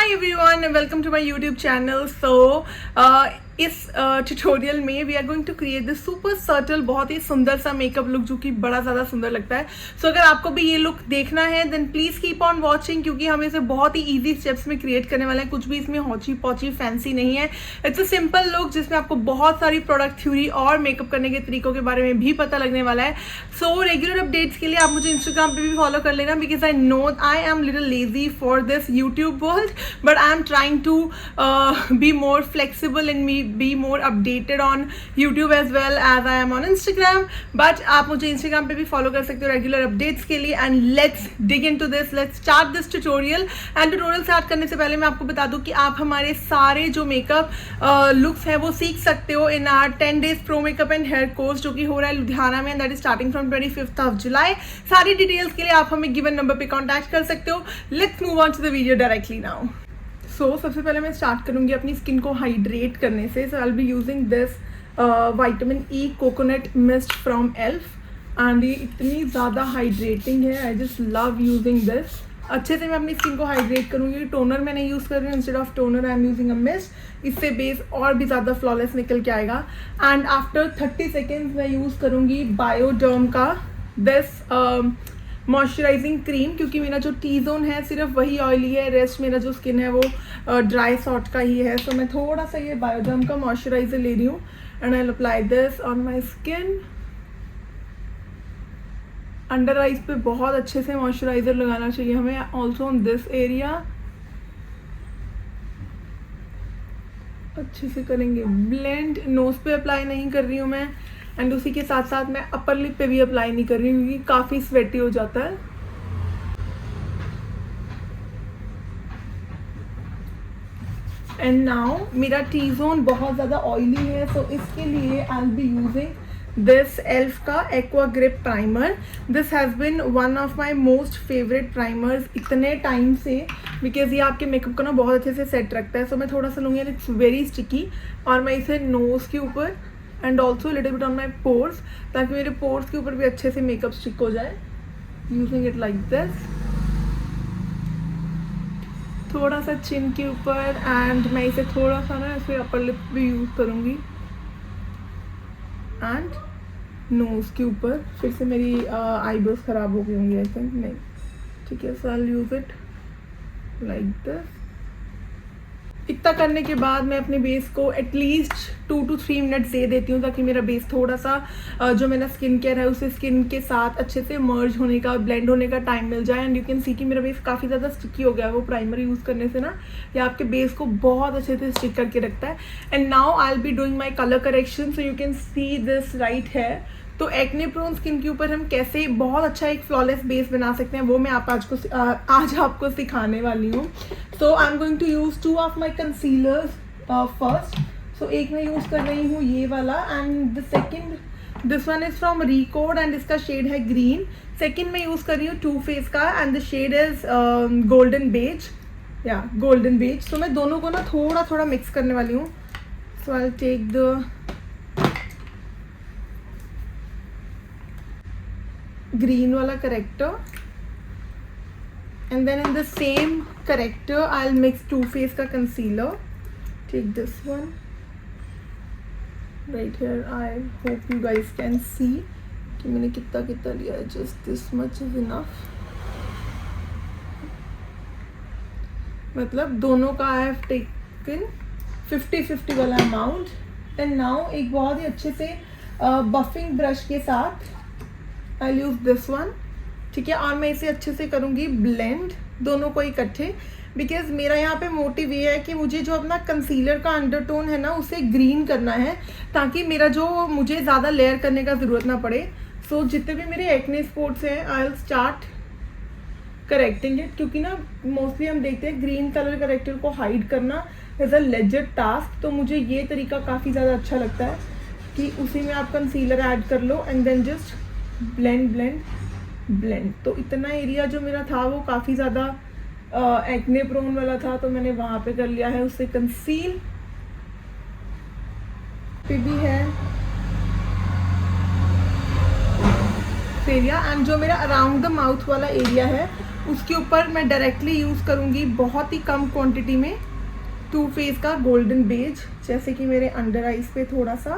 Hi everyone, welcome to my YouTube channel. इस tutorial में we are going to create this super subtle बहुत ही सुंदर सा मेकअप लुक जो कि बड़ा ज़्यादा सुंदर लगता है. सो अगर आपको भी ये लुक देखना है then please keep on watching, क्योंकि हम इसे बहुत ही ईजी स्टेप्स में क्रिएट करने वाले हैं. कुछ भी इसमें हौची पौची फैंसी नहीं है. इट्स अ सिंपल लुक जिसमें आपको बहुत सारी प्रोडक्ट थ्योरी और मेकअप करने के तरीकों के बारे में भी पता लगने वाला है. सो रेगुलर अपडेट्स के लिए आप मुझे इंस्टाग्राम पे भी फॉलो कर लेना, because I know I am little lazy for this YouTube world, but I am trying to be more flexible and be more updated on YouTube as well as I am on Instagram. But आप मुझे Instagram पे भी follow कर सकते हो regular updates के लिए. And let's dig into this. Let's start this tutorial. And tutorial start करने से पहले मैं आपको बता दूँ कि आप हमारे सारे जो मेकअप looks हैं वो सीख सकते हो in our 10 days pro makeup and hair course जो कि हो रहा है लुधियाना में, and that is starting from 25th of July. सारी डिटेल्स के लिए आप हमें given number पे कॉन्टैक्ट कर सकते हो. Let's move on to the video directly now. सबसे पहले मैं स्टार्ट करूँगी अपनी स्किन को हाइड्रेट करने से. So I will be using this vitamin E coconut mist from Elf, and ये इतनी ज़्यादा हाइड्रेटिंग है. I just love using this. अच्छे से मैं अपनी स्किन को हाइड्रेट करूँगी. टोनर मैं नहीं यूज़ कर रही हूँ, instead of toner I am using a mist. इससे बेस और भी ज़्यादा फ्लॉलेस निकल के आएगा. एंड आफ्टर 30 सेकेंड्स मैं यूज़ करूँगी बायोडर्म का दिस मॉइस्चराइजिंग क्रीम, क्योंकि मेरा जो टी जोन है सिर्फ वही ऑयली है, रेस्ट मेरा जो स्किन है वो ड्राई सॉर्ट का ही है. सो मैं थोड़ा सा ये बायोडर्म का मॉइस्चराइजर ले रही हूँ and I will apply this on my skin. Under eyes पे बहुत अच्छे से मॉइस्चराइजर लगाना चाहिए हमें. ऑल्सो ऑन दिस एरिया अच्छे से करेंगे ब्लेंड. नोज पे अप्लाई नहीं कर रही हूँ मैं, एंड उसी के साथ साथ मैं अपर लिप पे भी अप्लाई नहीं कर रही हूँ क्योंकि काफ़ी स्वेटी हो जाता है. एंड नाउ मेरा टी जोन बहुत ज़्यादा ऑयली है, सो इसके लिए I will be using this Elf का aqua grip primer. This has been one of my most favourite primers इतने टाइम से, बिकॉज ये आपके मेकअप को ना बहुत अच्छे से सेट रखता है. सो मैं थोड़ा सा लूँगी एंड इट्स वेरी स्टिकी, और मैं इसे नोज़ के ऊपर and also little bit on my pores, ताकि मेरे पोर्स के ऊपर भी अच्छे से मेकअप स्टिक हो जाए. Using it like this. थोड़ा सा चिन के ऊपर, एंड मैं इसे थोड़ा सा ना ऐसे अपर लिप भी यूज़ करूँगी एंड नोज़ के ऊपर. फिर से मेरी आईब्रोज ख़राब हो गई होंगी आई थिंक. नहीं, ठीक है. So I will use it like this. इतना करने के बाद मैं अपने बेस को एटलीस्ट 2 to 3 मिनट्स दे देती हूँ, ताकि मेरा बेस थोड़ा सा जो मेरा स्किन केयर है उसे स्किन के साथ अच्छे से मर्ज होने का, ब्लेंड होने का टाइम मिल जाए. एंड यू कैन सी कि मेरा बेस काफ़ी ज़्यादा स्टिकी हो गया है. वो प्राइमर यूज़ करने से ना ये आपके बेस को बहुत अच्छे से स्टिक करके रखता है. And now I will be doing my colour correction. So you can see this right है. तो एक्ने प्रोन स्किन के ऊपर हम कैसे बहुत अच्छा एक फ्लॉलेस बेस बना सकते हैं वो मैं आज आपको सिखाने वाली हूँ. So I am going to use 2 of my concealers first. So एक मैं यूज़ कर रही हूँ ये वाला, and the second this one is from Recode एंड इसका शेड है ग्रीन. सेकेंड मैं यूज़ कर रही हूँ टू फेस का and the shade is golden beige. या गोल्डन बेज. सो मैं दोनों को ना थोड़ा थोड़ा मिक्स करने वाली हूँ. So I will take the green wala corrector, and then in the same corrector I'll mix Too Faced ka concealer. Take this one right here. I hope you guys can see कि मैंने कितना लिया है. just this much is enough. मतलब दोनों का I have taken 50-50 वाला amount. And now एक बहुत ही अच्छे से बफिंग ब्रश के साथ आई यूज़ दिस वन. ठीक है. और मैं इसे अच्छे से करूँगी ब्लेंड दोनों को इकट्ठे, बिकॉज मेरा यहाँ पे मोटिव ये है कि मुझे जो अपना कंसीलर का अंडरटोन है ना उसे ग्रीन करना है, ताकि मेरा जो मुझे ज़्यादा लेयर करने का ज़रूरत ना पड़े. सो जितने भी मेरे एक्ने स्पॉट्स हैं आई विल स्टार्ट करेक्टिंग इट, क्योंकि ना मोस्टली हम देखते हैं ग्रीन कलर करेक्टर को हाइड करना इज़ अ लेजिट टास्क. तो मुझे ये तरीका काफ़ी ज़्यादा अच्छा लगता है कि उसी में आप कंसीलर ऐड कर लो and then just blend blend blend. तो इतना एरिया जो मेरा था वो काफ़ी ज़्यादा एक्ने प्रोन वाला था, तो मैंने वहाँ पे कर लिया है उससे कंसील. पे भी है एरिया, एंड जो मेरा अराउंड द माउथ वाला एरिया है उसके ऊपर मैं डायरेक्टली यूज़ करूँगी बहुत ही कम क्वांटिटी में टू फेस का गोल्डन बेज, जैसे कि मेरे अंडर आइज पे थोड़ा सा,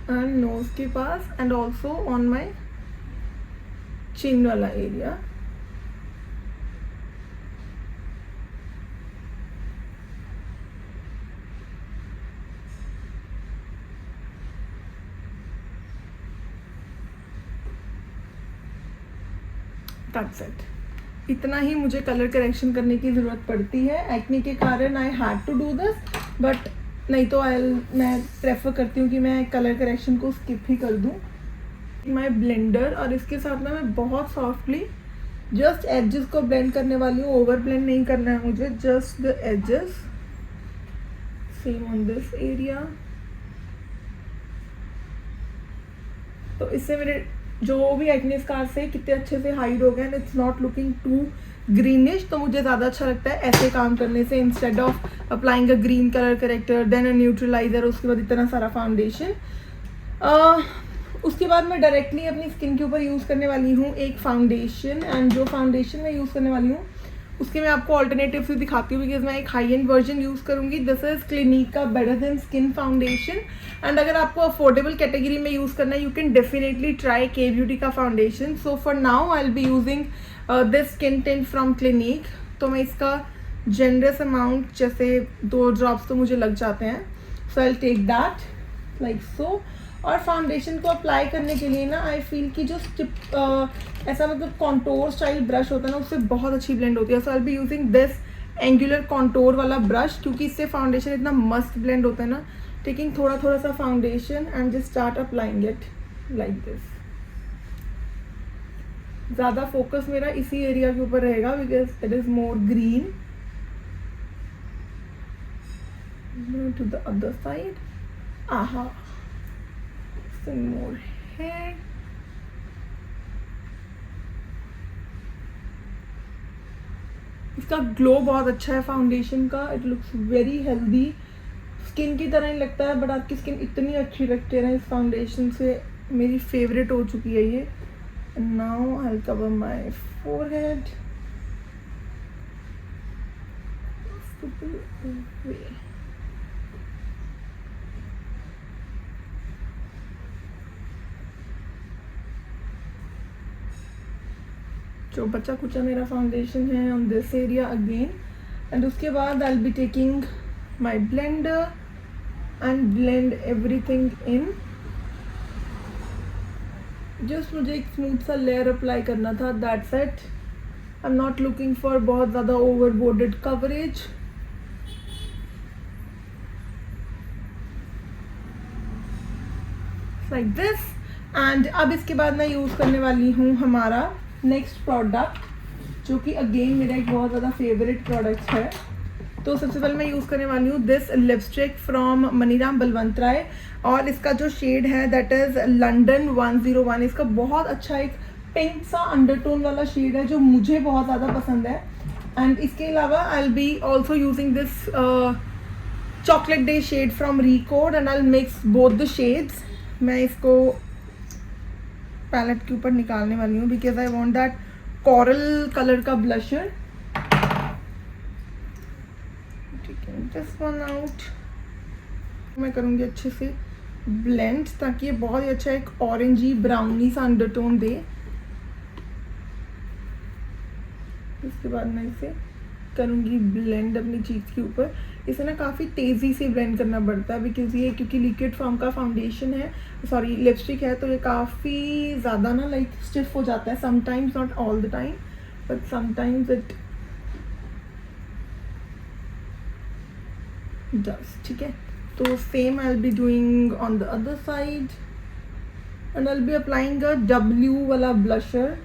एंड नोज के पास, एंड ऑल्सो ऑन माई चिन वाला एरिया। That's it. इतना ही मुझे कलर करेक्शन करने की ज़रूरत पड़ती है। एक्ने के कारण I had to do this, but नहीं तो मैं प्रेफर करती हूँ कि मैं कलर करेक्शन को स्किप ही कर दूँ। माई ब्लेंडर, और इसके साथ ना मैं बहुत सॉफ्टली जस्ट एजेस को ब्लेंड करने वाली हूँ। ओवर ब्लेंड नहीं करना है मुझे, just the edges, same on this area. तो इससे मेरे जो भी एक्ने स्कार्स से कितने अच्छे से हाइड हो गए, and it's not looking to greenish. तो मुझे ज़्यादा अच्छा लगता है ऐसे काम करने से, instead of applying a green colour corrector than a neutralizer, उसके बाद इतना सारा फाउंडेशन। उसके बाद मैं डायरेक्टली अपनी स्किन के ऊपर यूज़ करने वाली हूँ एक फाउंडेशन, एंड जो फाउंडेशन मैं यूज़ करने वाली हूँ उसके मैं आपको ऑल्टरनेटिव भी दिखाती हूँ, बिकॉज मैं एक हाई एंड वर्जन यूज़ करूँगी। दिस इज क्लिनिक का better than skin foundation, and अगर आपको अफोर्डेबल कैटेगरी में यूज़ करना है, यू कैन डेफिनेटली ट्राई के ब्यूटी का foundation. So for now I will be using this skin tint from clinic. तो मैं इसका जनरस अमाउंट, जैसे 2 ड्रॉप्स तो मुझे लग जाते हैं, so I will take that like so. और फाउंडेशन को अप्लाई करने के लिए ना आई फील कि जो ऐसा मतलब कॉन्टोर स्टाइल ब्रश होता है ना, उससे बहुत अच्छी ब्लेंड होती है। So I be using this angular contour वाला ब्रश, क्योंकि इससे फाउंडेशन इतना मस्त ब्लेंड होता है ना। टेकिंग थोड़ा थोड़ा सा foundation and just start applying it like this. ज़्यादा फोकस मेरा इसी एरिया के ऊपर रहेगा, because it is more green. To the other side, aha, more hair. इसका ग्लो बहुत अच्छा है फाउंडेशन का, it looks very healthy. Skin की तरह ही लगता है, बट आपकी स्किन इतनी अच्छी लगती है ना इस फाउंडेशन से, मेरी फेवरेट हो चुकी है ये। Now I will cover my forehead. जो बचा कुचा मेरा फाउंडेशन है on this area again, and उसके बाद आई will be taking my blender and blend everything in. Just मुझे एक स्मूथ सा लेयर अप्लाई करना था, that's it. I am not looking for बहुत ज़्यादा ओवरबोर्डेड कवरेज। Like this. एंड अब इसके बाद मैं यूज़ करने वाली हूँ हमारा नेक्स्ट प्रोडक्ट, जो कि अगेन मेरा एक बहुत ज़्यादा फेवरेट प्रोडक्ट है। तो सबसे पहले मैं यूज़ करने वाली हूँ this lipstick from Maniram Balwantrai, और इसका जो शेड है दैट इज़ लंडन 101। इसका बहुत अच्छा एक पिंक सा अंडरटोन वाला शेड है, जो मुझे बहुत ज़्यादा पसंद है। एंड इसके अलावा I will be also using this chocolate day shade from Recode, and I will mix both the shades. मैं इसको पैलेट के ऊपर निकालने वाली हूँ, because I want that coral colour का ब्लशर। दिस वन आउट मैं करूँगी अच्छे से ब्लेंड, ताकि ये बहुत ही अच्छा एक ऑरेंजी ब्राउनी सा अंडरटोन दे। इसके बाद मैं इसे करूँगी ब्लेंड अपनी चीज़ के ऊपर। इसे ना काफ़ी तेज़ी से ब्लेंड करना पड़ता है, बिकॉज ये क्योंकि लिक्विड फॉर्म का फाउंडेशन है, सॉरी लिपस्टिक है, तो ये काफ़ी ज़्यादा ना लाइक स्टिफ हो जाता है sometimes, not all the time, but sometimes it does. ठीक है, तो same I will be doing on the other side, and I will be applying a W वाला blusher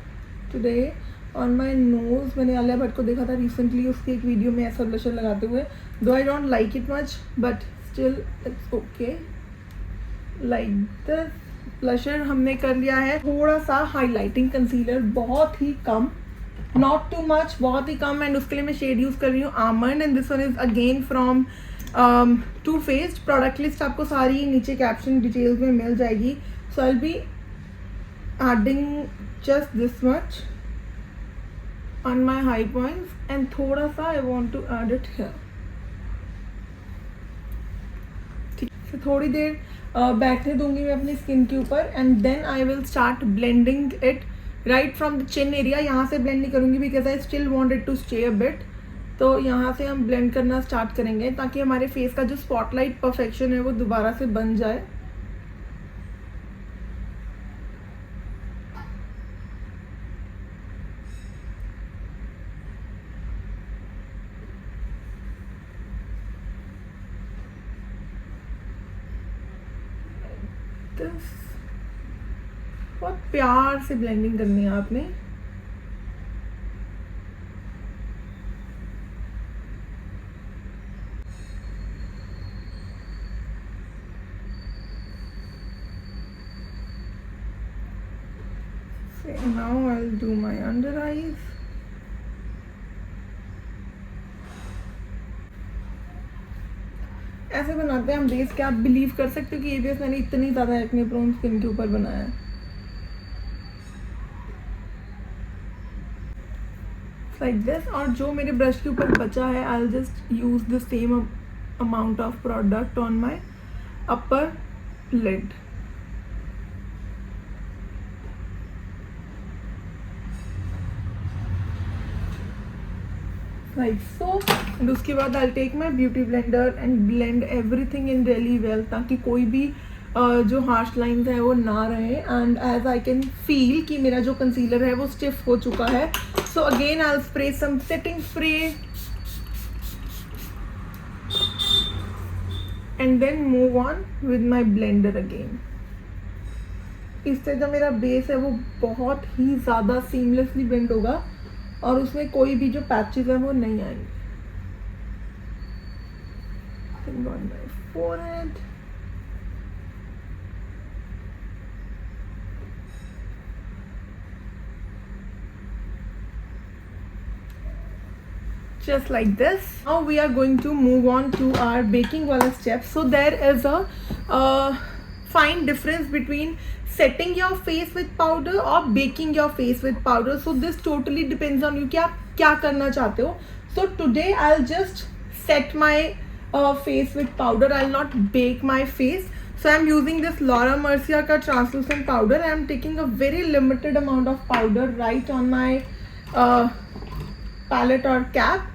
today on my nose. मैंने आलिया भट्ट को देखा था रिसेंटली उसकी एक वीडियो में ऐसा ब्लशर लगाते हुए, दो I don't like it much, but still it's okay. Like this blusher हमने कर लिया है। थोड़ा सा हाईलाइटिंग कंसीलर, बहुत ही कम, नॉट टू मच, बहुत ही कम, एंड उसके लिए मैं शेड यूज़ कर रही हूँ almond, and this one is again from Too Faced. Product list आपको सारी नीचे कैप्शन डिटेल्स में मिल जाएगी, So I'll be adding just this much on my high points and थोड़ा सा I want to add it here. ठीक है, so थोड़ी देर बैठने दूंगी मैं अपनी स्किन के ऊपर and then I will start blending it right from the chin area. यहाँ से ब्लेंड नहीं करूँगी because I still want it to stay a bit. तो यहाँ से हम ब्लेंड करना स्टार्ट करेंगे ताकि हमारे फेस का जो स्पॉटलाइट परफेक्शन है वो दोबारा से बन जाए. बहुत प्यार से ब्लेंडिंग करनी है आपने. So now I'll do my under eyes. ऐसे बनाते हैं हम बेस. क्या आप बिलीव कर सकते हो कि ये बेस मैंने इतनी ज़्यादा एक्ने प्रोन स्किन के ऊपर बनाया है. Like this. और जो मेरे ब्रश के ऊपर बचा है I will just use the same amount of product on my upper lid. Like so. And उसके बाद I take my beauty blender and blend everything in really well ताकि कोई भी जो हार्श लाइंस है वो ना रहे. And as I can feel कि मेरा जो कंसीलर है वो स्टिफ हो चुका है. So again I will spray some setting spray and then move on with my blender again. इससे जो मेरा बेस है वो बहुत ही ज़्यादा सीमलेसली ब्लेंड होगा और उसमें कोई भी जो पैचेस है वो नहीं आएंगे. On my forehead. Just like this. Now we are going to move on to our baking wala step. So there is a fine difference between setting your face with powder or baking your face with powder. So this totally depends on you कि आप क्या करना चाहते हो. So today I'll just set my face with powder. I'll not bake my face. So I'm using this Laura Mercier का translucent powder. I'm taking a very limited amount of powder right on my palette or cap.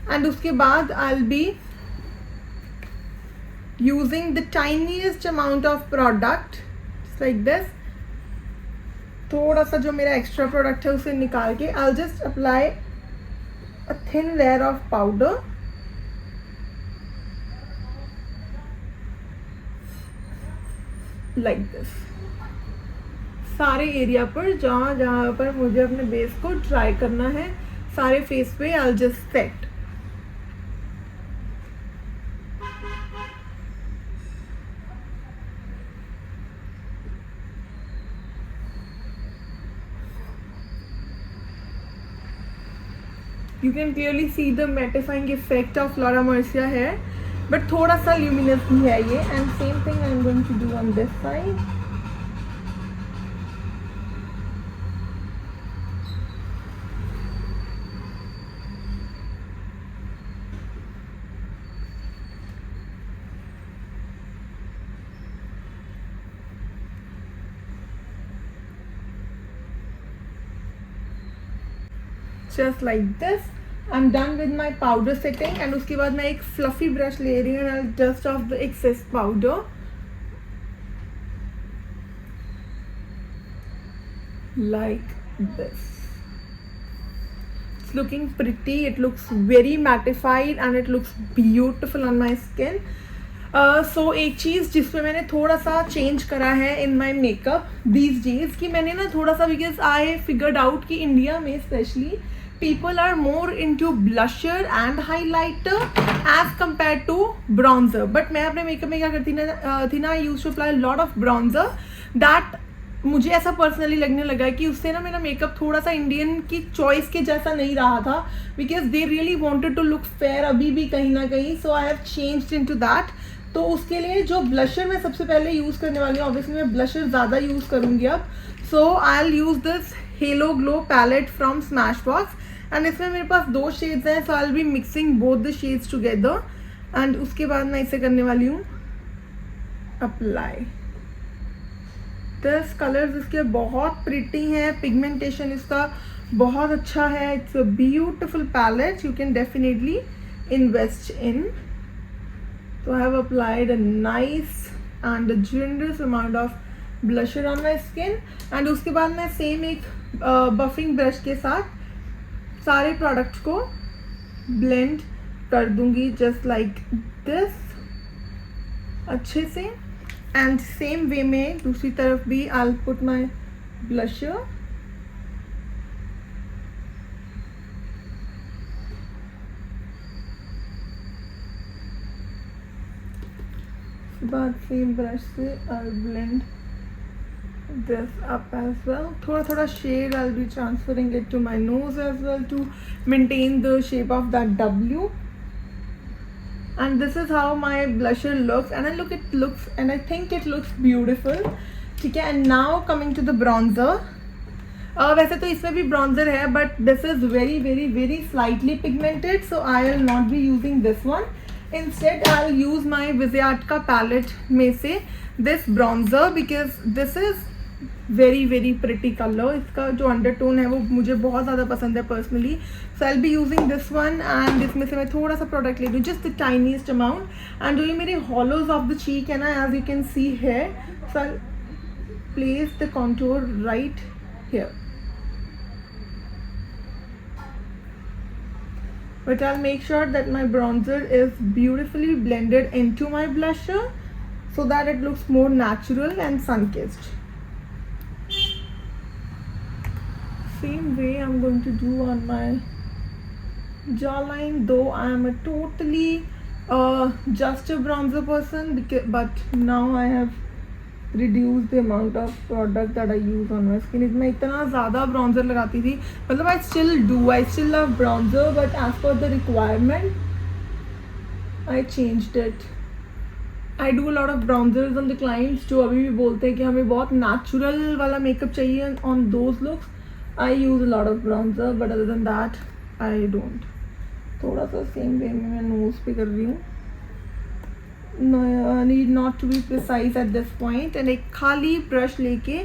And उसके बाद I'll be using the tiniest amount of product just like this. थोड़ा सा जो मेरा extra product है उसे निकाल के I'll just apply a thin layer of powder. Like this. सारे एरिया पर जहाँ जहाँ पर मुझे अपने बेस को ट्राई करना है सारे फेस पे I'll just set. You can clearly see the mattifying effect of Laura Mercier here, but थोड़ा सा luminous भी है ये. And same thing I'm going to do on this side. Just like this. I'm done with my powder setting and उसके बाद मैं एक fluffy brush ले रही हूँ and I'll dust off the excess powder like this. It's looking pretty. It looks very mattified and it looks beautiful on my skin. So एक चीज़ जिसमें मैंने थोड़ा सा चेंज करा है in my makeup these days कि मैंने ना थोड़ा सा because I figured out कि इंडिया में specially people are more into blusher and highlighter as compared to bronzer. But मैं अपने मेकअप में क्या करती थी ना I used to apply a lot of bronzer that मुझे ऐसा पर्सनली लगने लगा है कि उससे ना मेरा मेकअप थोड़ा सा इंडियन की चॉइस के जैसा नहीं रहा था because they really wanted to look fair अभी भी कहीं ना कहीं. So I have changed into that. तो उसके लिए जो ब्लशर मैं सबसे पहले यूज़ करने वाली हूँ, ऑब्वियसली मैं ब्लशर ज़्यादा यूज़ करूँगी अब, so I will use this halo glow palette from Smashbox and इसमें मेरे पास 2 शेड्स हैं, so I will be mixing both the shades together and उसके बाद मैं इसे करने वाली हूँ अप्लाई। दिस कलर्स इसके बहुत प्रिटी हैं, पिगमेंटेशन इसका बहुत अच्छा है, it's a beautiful palette, you can definitely invest in. So I have applied a nice and a generous amount of blusher on my skin and उसके बाद मैं सेम एक बफिंग ब्रश के साथ सारे प्रोडक्ट्स को ब्लेंड कर दूंगी जस्ट लाइक दिस अच्छे से। एंड सेम वे में दूसरी तरफ भी I will put my blusher, बाद सेम ब्रश से I blend this up as well. थोड़ा थोड़ा shade I be transferring it to my nose as well to maintain the shape of that W and this is how my blusher looks and it looks and I think it looks beautiful, ठीक है। and now coming to the bronzer, वैसे तो इसमें भी bronzer है but this is very very very slightly pigmented, so I will not be using this one. Instead I'll use my Viseartka palette में से this bronzer because this is very very pretty color, इसका जो undertone है वो मुझे बहुत ज़्यादा पसंद है personally, so I'll be using this one and इसमें से मैं थोड़ा सा प्रोडक्ट ले लूँ, just the tiniest amount and जो ये मेरे hollows of the cheek है ना, as you can see here, so I'll place the contour right here. But I'll make sure that my bronzer is beautifully blended into my blusher so that it looks more natural and sun-kissed. Same way I'm going to do on my jawline, though I am a totally just a bronzer person, but now I have reduce the amount of product that I use on my skin. मैं इतना ज़्यादा bronzer लगाती थी, मतलब I still love bronzer, but as per the requirement I changed it. I do a lot of bronzers on the clients जो अभी भी बोलते हैं कि हमें बहुत natural वाला makeup चाहिए on those looks. I use a lot of bronzer, but other than that I don't. थोड़ा सा same way में मैं nose पे कर रही हूँ. No, need not to be precise at this point, and एक खाली brush लेके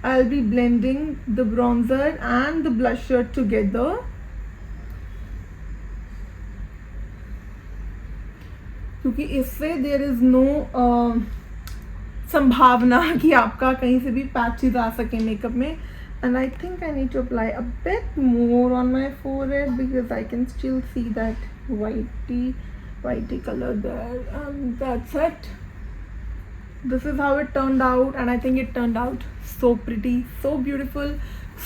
I'll be blending the bronzer and the blusher together. क्योंकि इससे there is no संभावना कि आपका कहीं से भी पैचेस आ सके मेकअप में, and I think I need to apply a bit more on my forehead because I can still see that whitey color there, and that's it. This is how it turned out, and I think it turned out so pretty, so beautiful,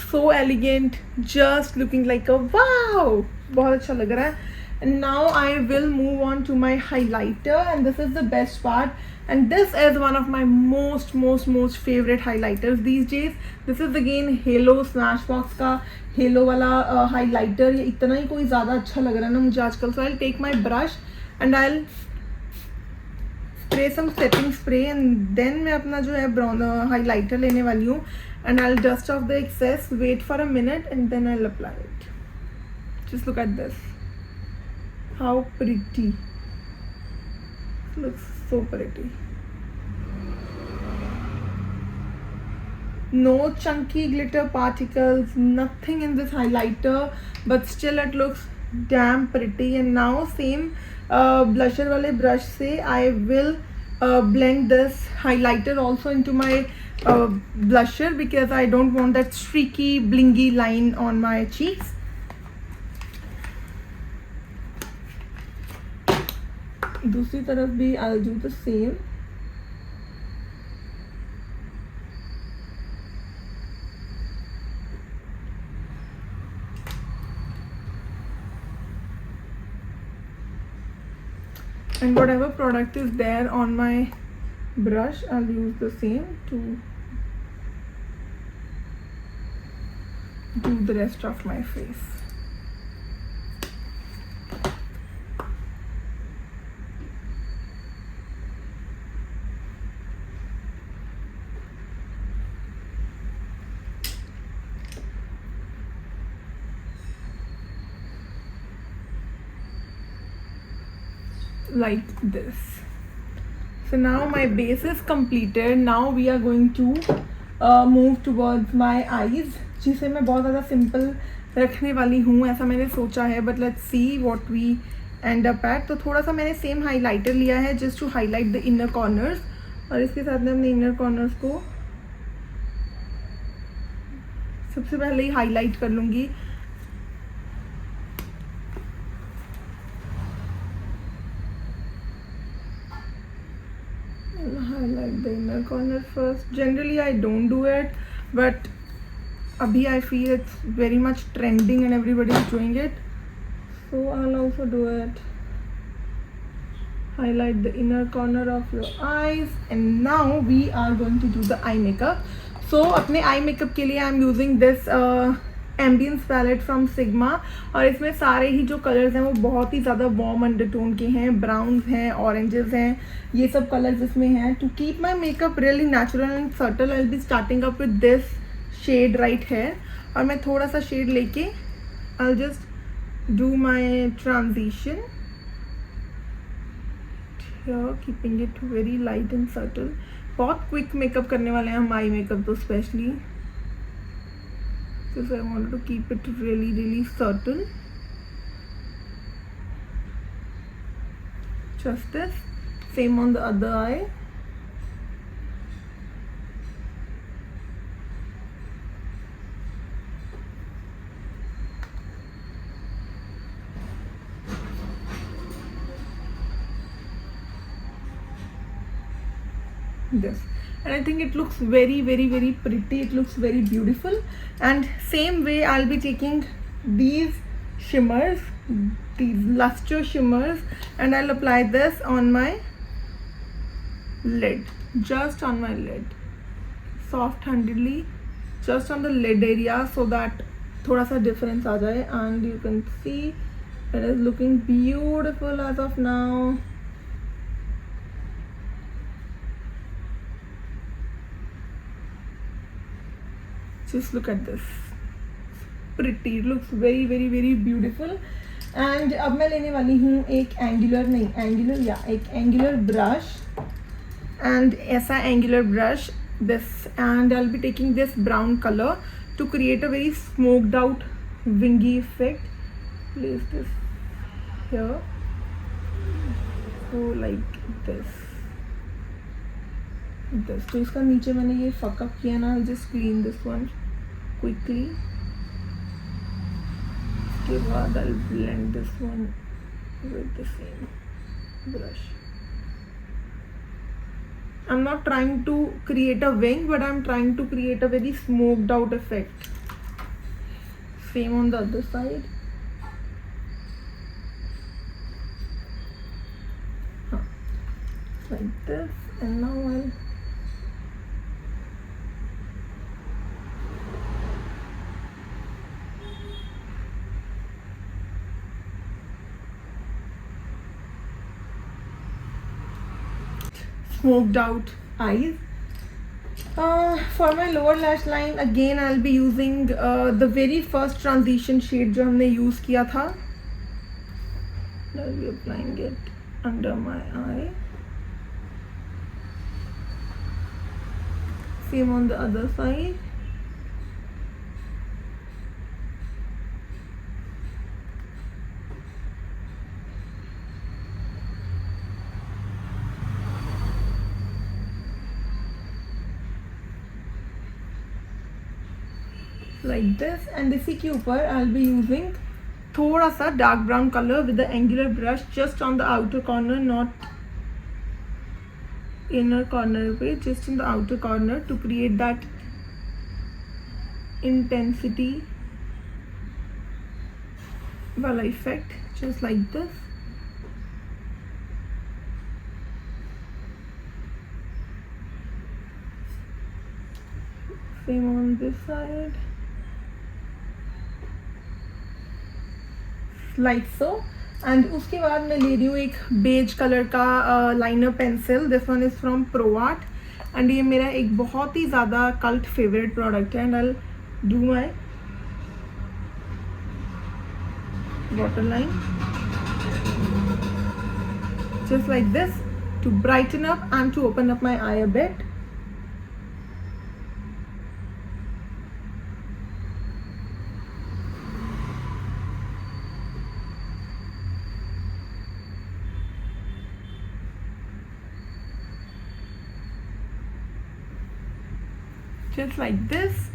so elegant, just looking like a wow, बहुत अच्छा लग रहा है. And now I will move on to my highlighter, and this is the best part, and this is one of my most favorite highlighters these days. This is again Halo Smashbox का Halo वाला highlighter. ये इतना ही कोई ज़्यादा अच्छा लग रहा है ना मुझे आजकल. So I'll take my brush and I'll spray some setting spray, and then मैं अपना जो है highlighter लेने वाली हूँ, and I'll dust off the excess, wait for a minute, and then I'll apply it. Just look at this. How pretty. Looks so pretty. No chunky glitter particles, nothing in this highlighter, but still it looks damn pretty. And now same blusher wale brush se I will blend this highlighter also into my blusher because I don't want that streaky blingy line on my cheeks. दूसरी तरफ भी I'll do the same. And whatever product is there on my brush, I'll use the same to do the rest of my face. like this. So now my base is completed. Now we are going to move towards my eyes, जिसे मैं बहुत ज़्यादा simple रखने वाली हूँ, ऐसा मैंने सोचा है. But let's see what we end up at. तो थोड़ा सा मैंने सेम हाइलाइटर लिया है just to highlight the inner corners, और इसके साथ में अपने इनर कॉर्नर्स को सबसे पहले ही हाईलाइट कर लूँगी. Highlight the inner corner first. Generally I don't do it, but abhi I feel it's very much trending and everybody is doing it, so I'll also do it. Highlight the inner corner of your eyes, and now we are going to do the eye makeup. So अपने eye makeup के लिए I'm using this ambience palette from Sigma, और इसमें सारे ही जो colours हैं वो बहुत ही ज़्यादा वार्म अंडरटोन के हैं. ब्राउन्स हैं, ऑरेंजेस हैं, ये सब कलर्स इसमें हैं. To keep my makeup really natural and subtle, I will be starting up with this shade right here. और मैं थोड़ा सा शेड लेके I will just do my transition here, keeping it very light and subtle. बहुत quick makeup करने वाले हैं हम आई मेकअप तो specially, because I wanted to keep it really subtle. Just this. Same on the other eye. This. And I think it looks very pretty. It looks very beautiful. And same way I'll be taking these shimmers, these luster shimmers, and I'll apply this on my lid, just on my lid, soft handedly, just on the lid area, so that thoda sa difference aa jaye. And you can see it is looking beautiful as of now. Just look at this, pretty. It looks very beautiful. And अब मैं लेने वाली हूँ एक angular brush, and ऐसा angular brush this, and I'll be taking this brown color to create a very smoked out wingy effect. Place this here, so like this. तो इसका नीचे मैंने ये फक अप किया ना, just clean this one quickly. उसके बाद I blend this one with the same brush. I am not trying to create a wing, but I am trying to create a very smoked out effect. Same on the other side. Like this, and now I'll smoked out eyes. For my lower lash line again I'll be using the very first transition shade जो हमने use किया था. I'll be applying it under my eye. Same on the other side. Like this, and इसी के ऊपर I'll be using थोड़ा सा dark brown color with the angular brush just on the outer corner, not inner corner पे, just in the outer corner to create that intensity वाला effect, just like this. Same on this side. Like so. And उसके बाद मैं ले रही हूँ एक beige colour का liner pencil. This one is from pro art, and ये मेरा एक बहुत ही ज़्यादा कल्ट फेवरेट प्रोडक्ट है. And I do my water line just like this to brighten up and to open up my eye a bit. Just like this.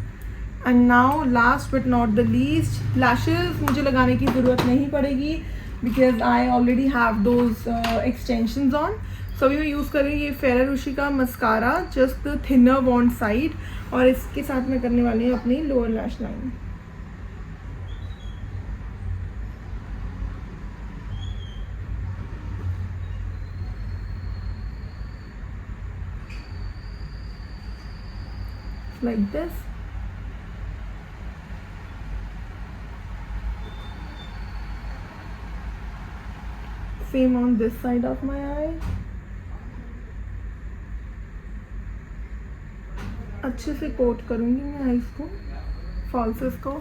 And now last but not the least, lashes मुझे लगाने की ज़रूरत नहीं पड़ेगी because I already have those extensions on. So अभी मैं use कर रही हूँ ये फेरारोशी का mascara, just the thinner one side, और इसके साथ मैं करने वाली हूँ अपनी lower lash line. Like this. Same on this side of my eye. अच्छे से कोट करूँगी मैं आईज को, फॉल्सेस को.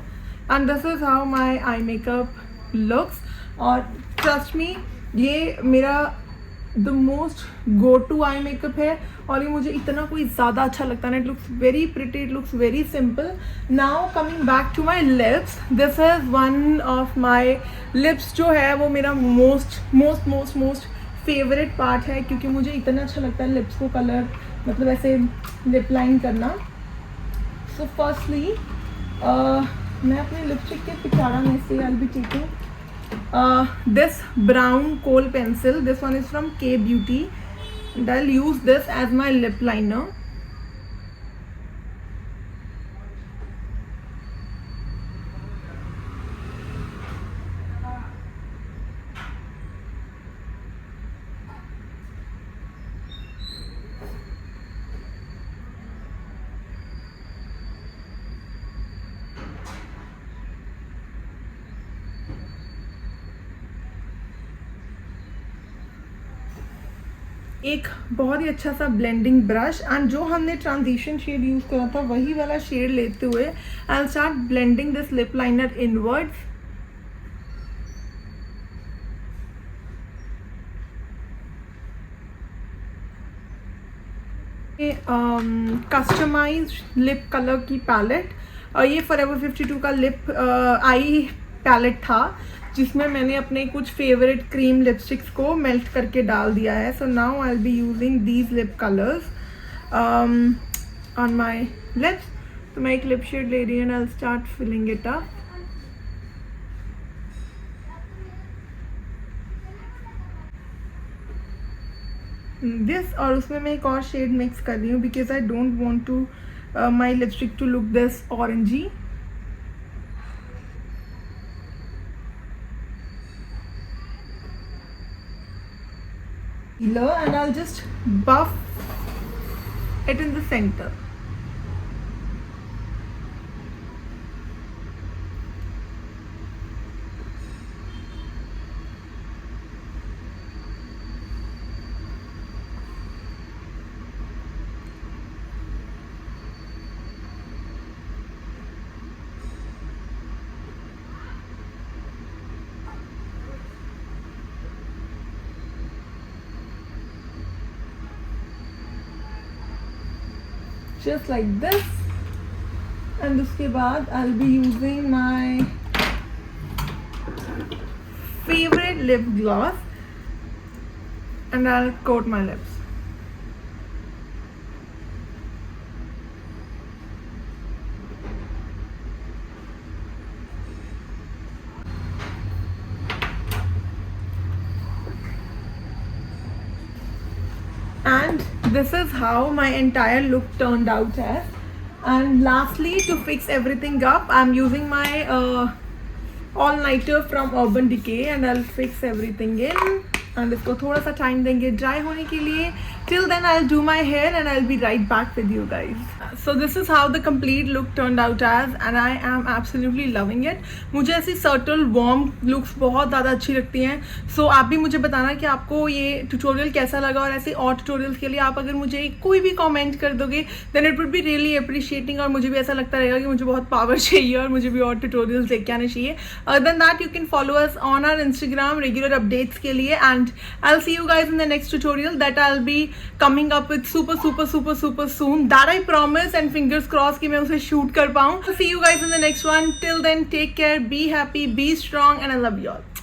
And this is how my eye makeup looks. और ट्रस्ट मी, ये मेरा the most go to eye makeup है और ये मुझे इतना कोई ज़्यादा अच्छा लगता है. It looks very pretty, it looks very simple. Now coming back to my lips, this is one of my lips जो है वो मेरा मोस्ट फेवरेट पार्ट है, क्योंकि मुझे इतना अच्छा लगता है लिप्स को कलर, मतलब ऐसे लिप लाइन करना. सो फर्स्टली मैं अपने लिपस्टिक के पिटारा में से I be taking this brown kohl pencil. This one is from K Beauty and I'll use this as my lip liner. एक बहुत ही अच्छा सा ब्लेंडिंग ब्रश, एंड जो हमने ट्रांजिशन शेड यूज़ करा था वही वाला शेड लेते हुए I will start blending this lip liner inwards. Customised lip colour की पैलेट, और ये फॉरएवर 52 का लिप आई पैलेट था जिसमें मैंने अपने कुछ फेवरेट क्रीम लिपस्टिक्स को मेल्ट करके डाल दिया है. So now I will be using these lip colours on my lips. तो मैं एक लिप शेड ले रही हूँ and I will start filling it up. This, और उसमें मैं एक और शेड मिक्स कर रही हूँ because I don't want to my lipstick to look this orangey. And I'll just buff it in the center. Just like this. And उसके बाद I'll be using my favorite lip gloss and I'll coat my lips. And this is how my entire look turned out as. And lastly, to fix everything up, I'm using my all-nighter from Urban Decay and I'll fix everything in. And इसको थोड़ा सा time देंगे dry होने के लिए. Till then, I'll do my hair and I'll be right back with you guys. So this is how the complete look turned out as, and I am absolutely loving it. मुझे ऐसी subtle warm looks बहुत ज़्यादा अच्छी लगती हैं. So आप भी मुझे बताना कि आपको ये tutorial कैसा लगा, और ऐसे और tutorials के लिए आप अगर मुझे कोई भी comment कर दोगे then it would be really appreciating, और मुझे भी ऐसा लगता रहेगा कि मुझे बहुत power चाहिए और मुझे भी और tutorials देख के आने चाहिए. Other than that, you can follow us on our Instagram regular updates के लिए, and I'll see you guys in the next tutorial that I'll be coming up with super soon, that I promise, and fingers crossed कि मैं उसे shoot कर पाऊँ. See you guys in the next one. Till then, take care, be happy, be strong, and I love you all.